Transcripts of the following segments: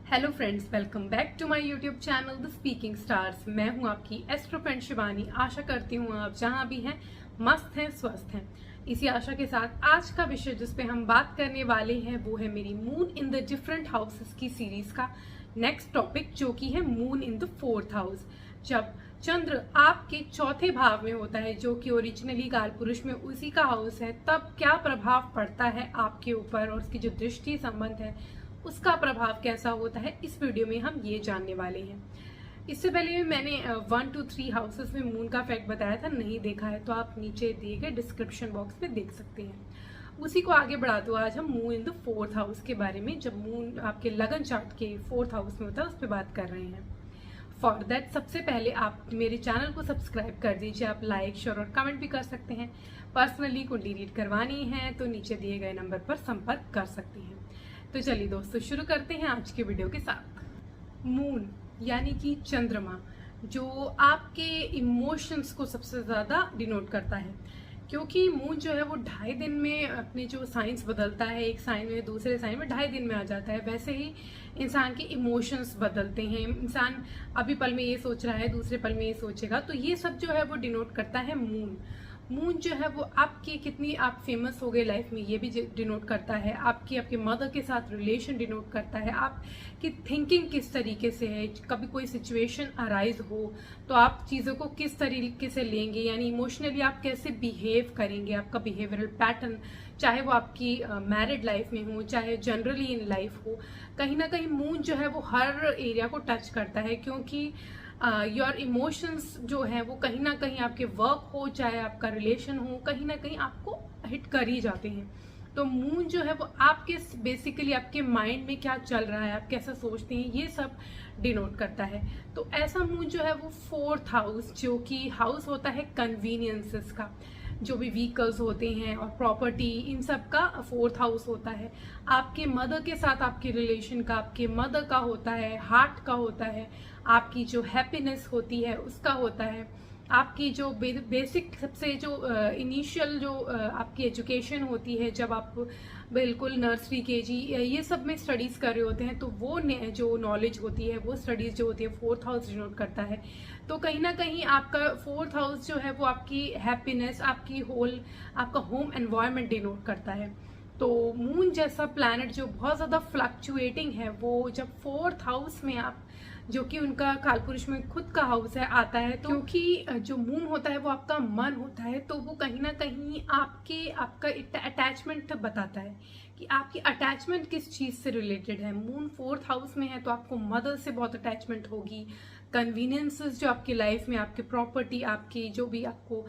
Hello friends, welcome back to my YouTube channel the speaking stars. मैं हूं आपकी astro friend Shivani. आशा करती हूं आप जहां भी हैं मस्त हैं, स्वस्थ हैं। इसी आशा के साथ आज का विषय जिस पे हम बात करने वाले हैं वो है मेरी moon in the different houses की सीरीज का नेक्स्ट टॉपिक, जो कि है moon in the 4th house. जब चंद्र आपके चौथे भाव में होता है, जो कि ओरिजिनली कालपुरुष में उसी का हाउस है, तब क्या प्रभाव पड़ता है आपके ऊपर और उसकी जो दृष्टि संबंध है उसका प्रभाव कैसा होता है, इस वीडियो में हम ये जानने वाले हैं। इससे पहले मैंने 1 to 3 हाउसेस में मून का फैक्ट बताया था, नहीं देखा है तो आप नीचे दिए गए डिस्क्रिप्शन बॉक्स में देख सकते हैं। उसी को आगे बढ़ा दो, आज हम moon in the 4th house के बारे में, जब मून आपके लगन चार्ट के 4th हाउस में होता है, उस पर बात कर रहे हैं। फॉर दैट सबसे पहले आप मेरे चैनल को सब्सक्राइब कर दीजिए। आप लाइक, शेयर और कमेंट भी कर सकते हैं। पर्सनली कुंडली रीड करवानी है तो नीचे दिए गए नंबर पर संपर्क कर सकती हैं। तो चलिए दोस्तों, शुरू करते हैं आज के वीडियो के साथ। मून यानी कि चंद्रमा, जो आपके इमोशंस को सबसे ज़्यादा डिनोट करता है, क्योंकि मून जो है वो 2.5 दिन में अपने जो साइंस बदलता है, एक साइन में दूसरे साइन में 2.5 दिन में आ जाता है। वैसे ही इंसान के इमोशंस बदलते हैं। इंसान अभी पल में ये सोच रहा है, दूसरे पल में ये सोचेगा, तो ये सब जो है वो डिनोट करता है मून। मून जो है वो आपकी कितनी आप फेमस हो गए लाइफ में, ये भी डिनोट करता है। आपके मदर के साथ रिलेशन डिनोट करता है। आपकी थिंकिंग किस तरीके से है, कभी कोई सिचुएशन अराइज हो तो आप चीज़ों को किस तरीके से लेंगे, यानी इमोशनली आप कैसे बिहेव करेंगे। आपका बिहेवियरल पैटर्न, चाहे वो आपकी मैरिड लाइफ में हो, चाहे जनरली इन लाइफ हो, कहीं ना कहीं मून जो है वो हर एरिया को टच करता है। क्योंकि योर इमोशंस जो है वो कहीं ना कहीं आपके वर्क हो, चाहे आपका रिलेशन हो, कहीं ना कहीं आपको हिट कर ही जाते हैं। तो मून जो है वो आपके बेसिकली आपके माइंड में क्या चल रहा है, आप कैसा सोचते हैं, ये सब डिनोट करता है। तो ऐसा मून जो है वो 4th हाउस, जो कि हाउस होता है कन्वीनियंसेस का, जो भी व्हीकल्स होते हैं और प्रॉपर्टी, इन सब का 4th हाउस होता है। आपके मदर के साथ आपके रिलेशन का, आपके मदर का होता है, हार्ट का होता है, आपकी जो हैप्पीनेस होती है उसका होता है, आपकी जो बेसिक सबसे जो इनिशियल जो आपकी एजुकेशन होती है, जब आप बिल्कुल नर्सरी केजी ये सब में स्टडीज़ कर रहे होते हैं, तो वो जो नॉलेज होती है, वो स्टडीज़ जो होती है 4th हाउस डिनोट करता है। तो कहीं ना कहीं आपका 4th हाउस जो है वो आपकी हैप्पीनेस, आपकी आपका होम एनवायरनमेंट डिनोट करता है। तो मून जैसा प्लैनेट जो बहुत ज़्यादा फ्लक्चुएटिंग है, वो जब 4th हाउस में आप, जो कि उनका कालपुरुष में खुद का हाउस है, आता है, तो क्योंकि जो मून होता है वो आपका मन होता है, तो वो कहीं ना कहीं आपका अटैचमेंट बताता है कि आपकी अटैचमेंट किस चीज़ से रिलेटेड है। मून 4th हाउस में है तो आपको मदर से बहुत अटैचमेंट होगी। कन्वीनियंसेस जो आपकी लाइफ में, आपके प्रॉपर्टी, आपकी जो भी आपको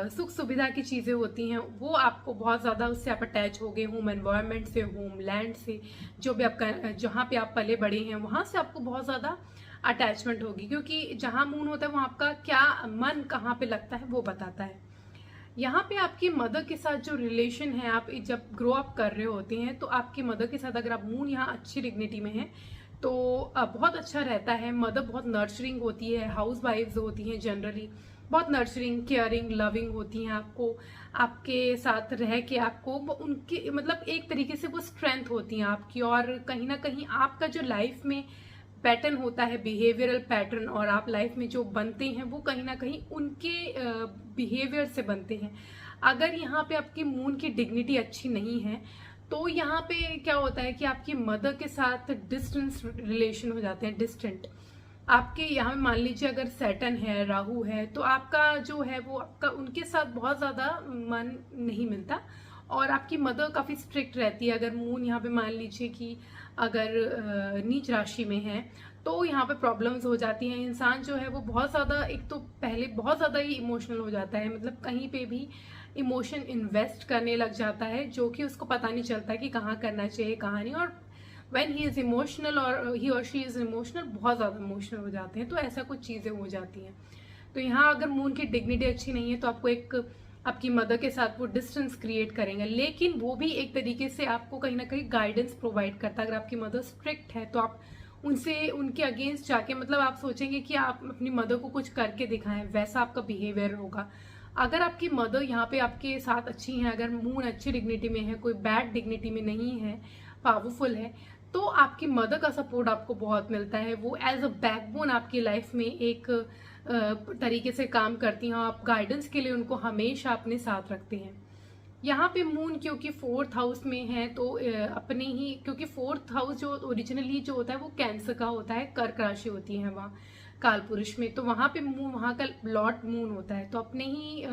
सुख सुविधा की चीज़ें होती हैं, वो आपको बहुत ज़्यादा उससे आप अटैच हो गए। होम एनवायरनमेंट से, होम लैंड से, जो भी आपका जहाँ पे आप पले बड़े हैं वहाँ से आपको बहुत ज़्यादा अटैचमेंट होगी। क्योंकि जहाँ मून होता है वहाँ आपका क्या मन कहाँ पे लगता है वो बताता है। यहाँ पे आपकी मदर के साथ जो रिलेशन है, आप जब ग्रो अप कर रहे होते हैं तो आपकी मदर के साथ अगर आप मून यहाँ अच्छी डिग्निटी में है तो बहुत अच्छा रहता है। मदर बहुत नर्चरिंग होती है, हाउस वाइफ्स होती हैं जनरली बहुत नर्चरिंग, केयरिंग, लविंग होती हैं। आपके साथ रह के आपको उनके मतलब एक तरीके से वो स्ट्रेंथ होती हैं आपकी। और कहीं ना कहीं आपका जो लाइफ में पैटर्न होता है, बिहेवियरल पैटर्न, और आप लाइफ में जो बनते हैं वो कहीं ना कहीं उनके बिहेवियर से बनते हैं। अगर यहाँ पे आपकी मून की डिग्निटी अच्छी नहीं है तो यहाँ पे क्या होता है कि आपकी मदर के साथ डिस्टेंस रिलेशन हो जाते हैं, डिस्टेंट। आपके यहाँ मान लीजिए अगर सैटर्न है, राहु है, तो आपका जो है वो आपका उनके साथ बहुत ज़्यादा मन नहीं मिलता। और आपकी मदर काफ़ी स्ट्रिक्ट रहती है। अगर मून यहाँ पे मान लीजिए कि अगर नीच राशि में है तो यहाँ पे प्रॉब्लम्स हो जाती हैं। इंसान जो है वो बहुत ज़्यादा, एक तो पहले बहुत ज़्यादा ही इमोशनल हो जाता है, मतलब कहीं पे भी इमोशन इन्वेस्ट करने लग जाता है, जो कि उसको पता नहीं चलता कि कहाँ करना चाहिए कहाँ नहीं। और व्हेन ही इज़ इमोशनल और ही और शी इज़ इमोशनल, बहुत ज़्यादा इमोशनल हो जाते हैं, तो ऐसा कुछ चीज़ें हो जाती हैं। तो यहाँ अगर मून की डिग्निटी अच्छी नहीं है तो आपको आपकी मदर के साथ वो डिस्टेंस क्रिएट करेंगे, लेकिन वो भी एक तरीके से आपको कहीं ना कहीं गाइडेंस प्रोवाइड करता है। अगर आपकी मदर स्ट्रिक्ट है तो आप उनके अगेंस्ट जाके, मतलब आप सोचेंगे कि आप अपनी मदर को कुछ करके दिखाएं, वैसा आपका बिहेवियर होगा। अगर आपकी मदर यहाँ पे आपके साथ अच्छी हैं, अगर मून अच्छी डिग्निटी में है, कोई बैड डिग्निटी में नहीं है, पावरफुल है, तो आपकी मदर का सपोर्ट आपको बहुत मिलता है, वो एज अ बैकबोन आपकी लाइफ में एक तरीके से काम करती हैं, आप गाइडेंस के लिए उनको हमेशा अपने साथ रखते हैं। यहाँ पे मून क्योंकि 4th हाउस में है तो अपने ही, क्योंकि 4th हाउस जो ओरिजिनली जो होता है वो कैंसर का होता है, कर्क राशि होती है वहाँ काल पुरुष में, तो वहाँ पे मून, वहाँ का लॉर्ड मून होता है, तो अपने ही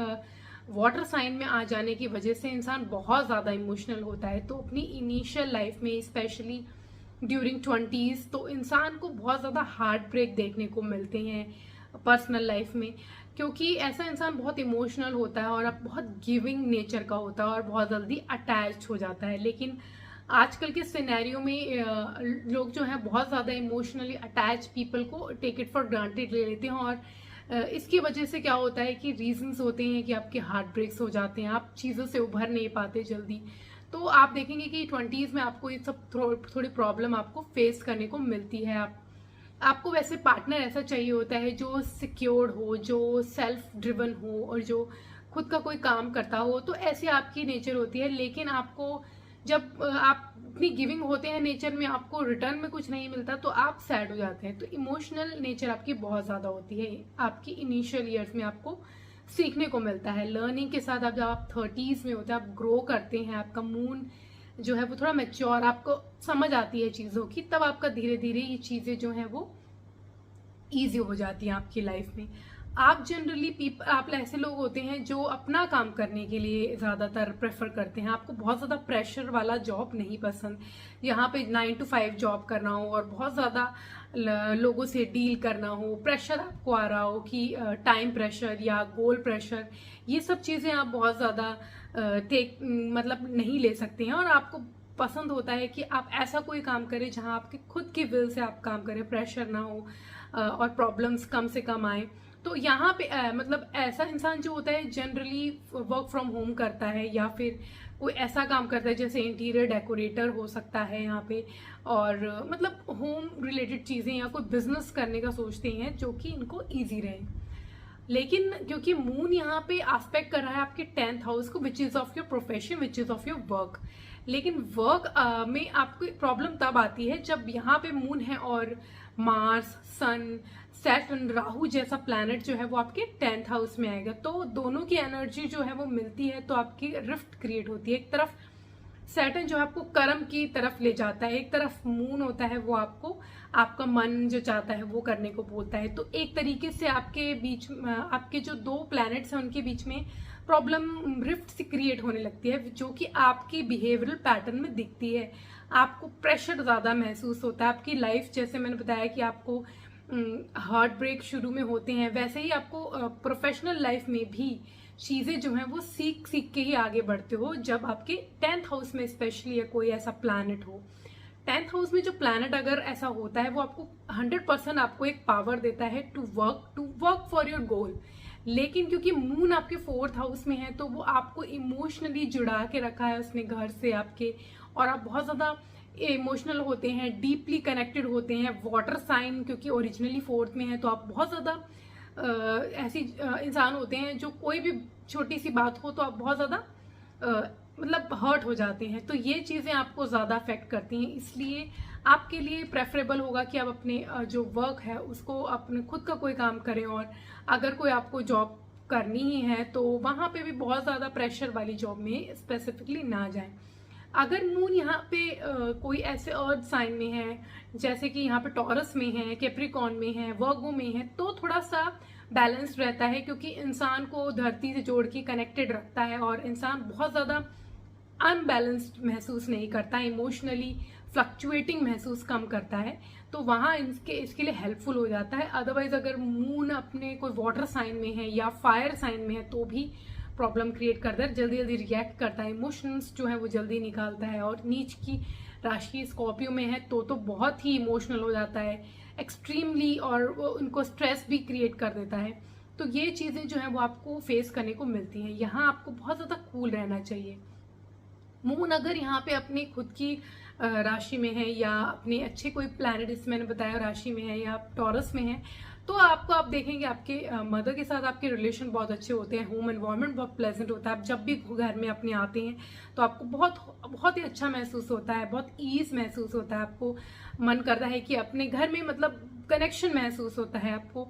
वाटर साइन में आ जाने की वजह से इंसान बहुत ज़्यादा इमोशनल होता है। तो अपनी इनिशियल लाइफ में स्पेशली ड्यूरिंग 20s तो इंसान को बहुत ज़्यादा हार्ट ब्रेक देखने को मिलते हैं पर्सनल लाइफ में, क्योंकि ऐसा इंसान बहुत इमोशनल होता है और अब बहुत गिविंग नेचर का होता है और बहुत जल्दी अटैच हो जाता है। लेकिन आजकल के सिनेरियो में लोग जो है बहुत ज़्यादा इमोशनली अटैच पीपल को टेक इट फॉर ग्रांटेड ले लेते हैं, और इसकी वजह से क्या होता है कि रीजंस होते हैं कि आपके हार्ट ब्रेक्स हो जाते हैं, आप चीज़ों से उभर नहीं पाते जल्दी। तो आप देखेंगे कि 20s में आपको ये सब थोड़ी प्रॉब्लम आपको फेस करने को मिलती है। आपको वैसे पार्टनर ऐसा चाहिए होता है जो सिक्योर्ड हो, जो सेल्फ ड्रिवन हो और जो खुद का कोई काम करता हो, तो ऐसी आपकी नेचर होती है। लेकिन आपको जब आप इतनी गिविंग होते हैं नेचर में, आपको रिटर्न में कुछ नहीं मिलता तो आप सैड हो जाते हैं। तो इमोशनल नेचर आपकी बहुत ज़्यादा होती है, आपकी इनिशियल ईयर्स में आपको सीखने को मिलता है। लर्निंग के साथ जब आप 30s में होते हैं, आप ग्रो करते हैं, आपका मून जो है वो थोड़ा मैच्योर, आपको समझ आती है चीज़ों की, तब आपका धीरे धीरे ये चीज़ें जो हैं वो ईजी हो जाती हैं आपकी लाइफ में। आप जनरली आप ऐसे लोग होते हैं जो अपना काम करने के लिए ज़्यादातर प्रेफर करते हैं, आपको बहुत ज़्यादा प्रेशर वाला जॉब नहीं पसंद, यहाँ पे 9 to 5 जॉब करना हो और बहुत ज़्यादा लोगों से डील करना हो, प्रेशर आपको आ रहा हो कि टाइम प्रेशर या गोल प्रेशर, ये सब चीज़ें आप बहुत ज़्यादा मतलब नहीं ले सकते हैं, और आपको पसंद होता है कि आप ऐसा कोई काम करें जहां आपके खुद की विल से आप काम करें, प्रेशर ना हो और प्रॉब्लम्स कम से कम आए। तो यहाँ पे मतलब ऐसा इंसान जो होता है जनरली वर्क फ्रॉम होम करता है या फिर कोई ऐसा काम करता है जैसे इंटीरियर डेकोरेटर हो सकता है यहाँ पे, और मतलब होम रिलेटेड चीज़ें या कोई बिजनेस करने का सोचते हैं जो कि इनको ईजी रहे। लेकिन क्योंकि मून यहाँ पे एस्पेक्ट कर रहा है आपके 10th हाउस को, which is of your profession, which is of your work, लेकिन वर्क में आपको प्रॉब्लम तब आती है जब यहाँ पे मून है और मार्स, सन, सैटर्न, राहु जैसा प्लैनेट जो है वो आपके 10th हाउस में आएगा, तो दोनों की एनर्जी जो है वो मिलती है, तो आपकी रिफ्ट क्रिएट होती है। एक तरफ सैटर्न जो है आपको कर्म की तरफ ले जाता है, एक तरफ मून होता है वो आपको आपका मन जो चाहता है वो करने को बोलता है। तो एक तरीके से आपके बीच आपके जो दो प्लैनेट्स हैं उनके बीच में प्रॉब्लम रिफ्ट से क्रिएट होने लगती है, जो कि आपकी बिहेवियरल पैटर्न में दिखती है। आपको प्रेशर ज़्यादा महसूस होता है आपकी लाइफ, जैसे मैंने बताया कि आपको हार्ट ब्रेक शुरू में होते हैं, वैसे ही आपको प्रोफेशनल लाइफ में भी चीज़ें जो हैं वो सीख सीख के ही आगे बढ़ते हो। जब आपके 10th हाउस में स्पेशली कोई ऐसा प्लैनेट हो, 10th हाउस में जो प्लैनेट अगर ऐसा होता है वो आपको 100% आपको एक पावर देता है to work for your goal. लेकिन क्योंकि मून आपके 4th हाउस में है तो वो आपको इमोशनली जुड़ा के रखा है उसने घर से आपके, और आप बहुत ज़्यादा इमोशनल होते हैं, डीपली कनेक्टेड होते हैं। वाटर साइन क्योंकि ओरिजिनली 4th में है तो आप बहुत ज़्यादा ऐसी इंसान होते हैं जो कोई भी छोटी सी बात हो तो आप बहुत ज़्यादा मतलब हर्ट हो जाते हैं। तो ये चीज़ें आपको ज़्यादा अफेक्ट करती हैं, इसलिए आपके लिए प्रेफरेबल होगा कि आप अपने जो वर्क है उसको अपने खुद का कोई काम करें, और अगर कोई आपको जॉब करनी ही है तो वहाँ पे भी बहुत ज़्यादा प्रेशर वाली जॉब में स्पेसिफिकली ना जाएं। अगर मून यहाँ पे कोई ऐसे अर्थ साइन में है जैसे कि यहाँ पे टॉरस में है, कैप्रिकॉर्न में है, वर्गो में है, तो थोड़ा सा बैलेंस रहता है, क्योंकि इंसान को धरती से जोड़ के कनेक्टेड रखता है और इंसान बहुत ज़्यादा अनबैलेंस्ड महसूस नहीं करता, इमोशनली फ्लक्चुएटिंग महसूस कम करता है, तो वहाँ इसके लिए हेल्पफुल हो जाता है। अदरवाइज अगर मून अपने कोई वाटर साइन में है या फायर साइन में है तो भी प्रॉब्लम क्रिएट करता है, जल्दी जल्दी रिएक्ट करता है, इमोशंस जो है वो जल्दी निकालता है। और नीच की राशि स्कॉर्पियो में है तो बहुत ही इमोशनल हो जाता है एक्सट्रीमली, और वो उनको स्ट्रेस भी क्रिएट कर देता है। तो ये चीज़ें जो है वो आपको फेस करने को मिलती हैं। यहाँ आपको बहुत ज़्यादा कूल रहना चाहिए। मून अगर यहाँ पे अपनी खुद की राशि में है या अपने अच्छे कोई प्लैनेट, जैसे मैंने बताया राशि में है या टॉरस में है, तो आपको आप देखेंगे आपके मदर के साथ आपके रिलेशन बहुत अच्छे होते हैं, होम एनवायरनमेंट बहुत प्लेजेंट होता है। आप जब भी घर में अपने आते हैं तो आपको बहुत बहुत ही अच्छा महसूस होता है, बहुत ईज महसूस होता है, आपको मन करता है कि अपने घर में मतलब कनेक्शन महसूस होता है आपको।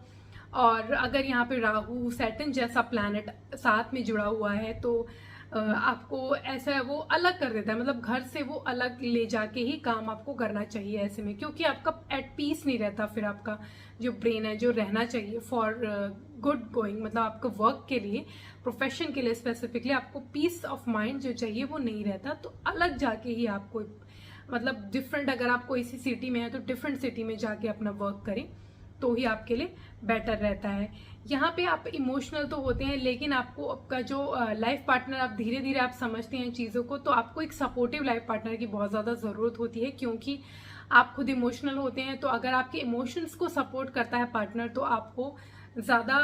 और अगर यहाँ पे राहु सैटर्न जैसा प्लैनेट साथ में जुड़ा हुआ है तो आपको ऐसा है वो अलग कर देता है, मतलब घर से वो अलग ले जाके ही काम आपको करना चाहिए ऐसे में, क्योंकि आपका एट पीस नहीं रहता। फिर आपका जो ब्रेन है जो रहना चाहिए फॉर गुड गोइंग, मतलब आपका वर्क के लिए, प्रोफेशन के लिए स्पेसिफिकली आपको पीस ऑफ माइंड जो चाहिए वो नहीं रहता। तो अलग जाके ही आपको मतलब डिफरेंट, अगर आप कोई सी सिटी में है तो डिफरेंट सिटी में जाके अपना वर्क करें तो ही आपके लिए बेटर रहता है। यहाँ पे आप इमोशनल तो होते हैं, लेकिन आपको आपका जो लाइफ पार्टनर, आप धीरे धीरे आप समझते हैं चीज़ों को, तो आपको एक सपोर्टिव लाइफ पार्टनर की बहुत ज़्यादा ज़रूरत होती है, क्योंकि आप खुद इमोशनल होते हैं। तो अगर आपके इमोशंस को सपोर्ट करता है पार्टनर तो आपको ज़्यादा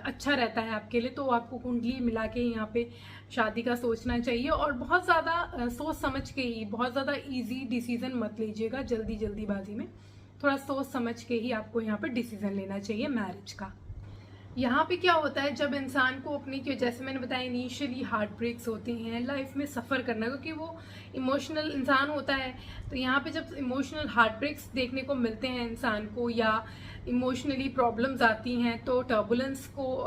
अच्छा रहता है आपके लिए। तो आपको कुंडली मिला के यहाँ पे शादी का सोचना चाहिए, और बहुत ज़्यादा सोच समझ के ही, बहुत ज़्यादा ईजी डिसीजन मत लीजिएगा जल्दीबाजी में, थोड़ा सोच समझ के ही आपको यहाँ पे डिसीजन लेना चाहिए मैरिज का। यहाँ पे क्या होता है, जब इंसान को अपनी, जैसे मैंने बताया इनिशियली हार्ट ब्रेक्स होते हैं लाइफ में सफ़र करना, क्योंकि वो इमोशनल इंसान होता है। तो यहाँ पे जब इमोशनल हार्ट ब्रेक्स देखने को मिलते हैं इंसान को, या इमोशनली प्रॉब्लम्स आती हैं, तो टर्बुलेंस को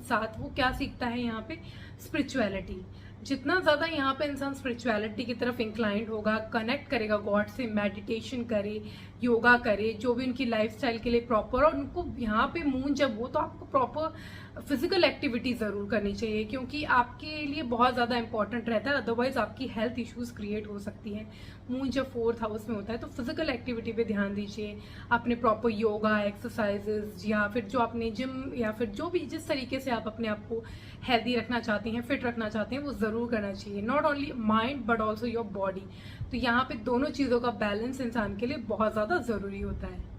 साथ वो क्या सीखता है यहाँ पे, स्पिरिचुअलिटी। जितना ज़्यादा यहाँ पे इंसान स्पिरिचुअलिटी की तरफ इंक्लाइंड होगा, कनेक्ट करेगा गॉड से, मेडिटेशन करे, योगा करे, जो भी उनकी लाइफस्टाइल के लिए प्रॉपर, और उनको यहाँ पे मून जब हो तो आपको प्रॉपर फिजिकल एक्टिविटी ज़रूर करनी चाहिए, क्योंकि आपके लिए बहुत ज़्यादा इंपॉर्टेंट रहता है, अदरवाइज आपकी हेल्थ इश्यूज क्रिएट हो सकती हैं। मून जब 4th हाउस में होता है तो फिजिकल एक्टिविटी पे ध्यान दीजिए, आपने प्रॉपर योगा एक्सरसाइजेज, या फिर जो आपने जिम, या फिर जो भी जिस तरीके से आप अपने आप को हेल्दी रखना चाहते हैं, फिट रखना चाहते हैं, वो ज़रूर करना चाहिए। Not only mind but also your body. तो यहाँ पे दोनों चीज़ों का बैलेंस इंसान के लिए बहुत ज़्यादा ज़रूरी होता है।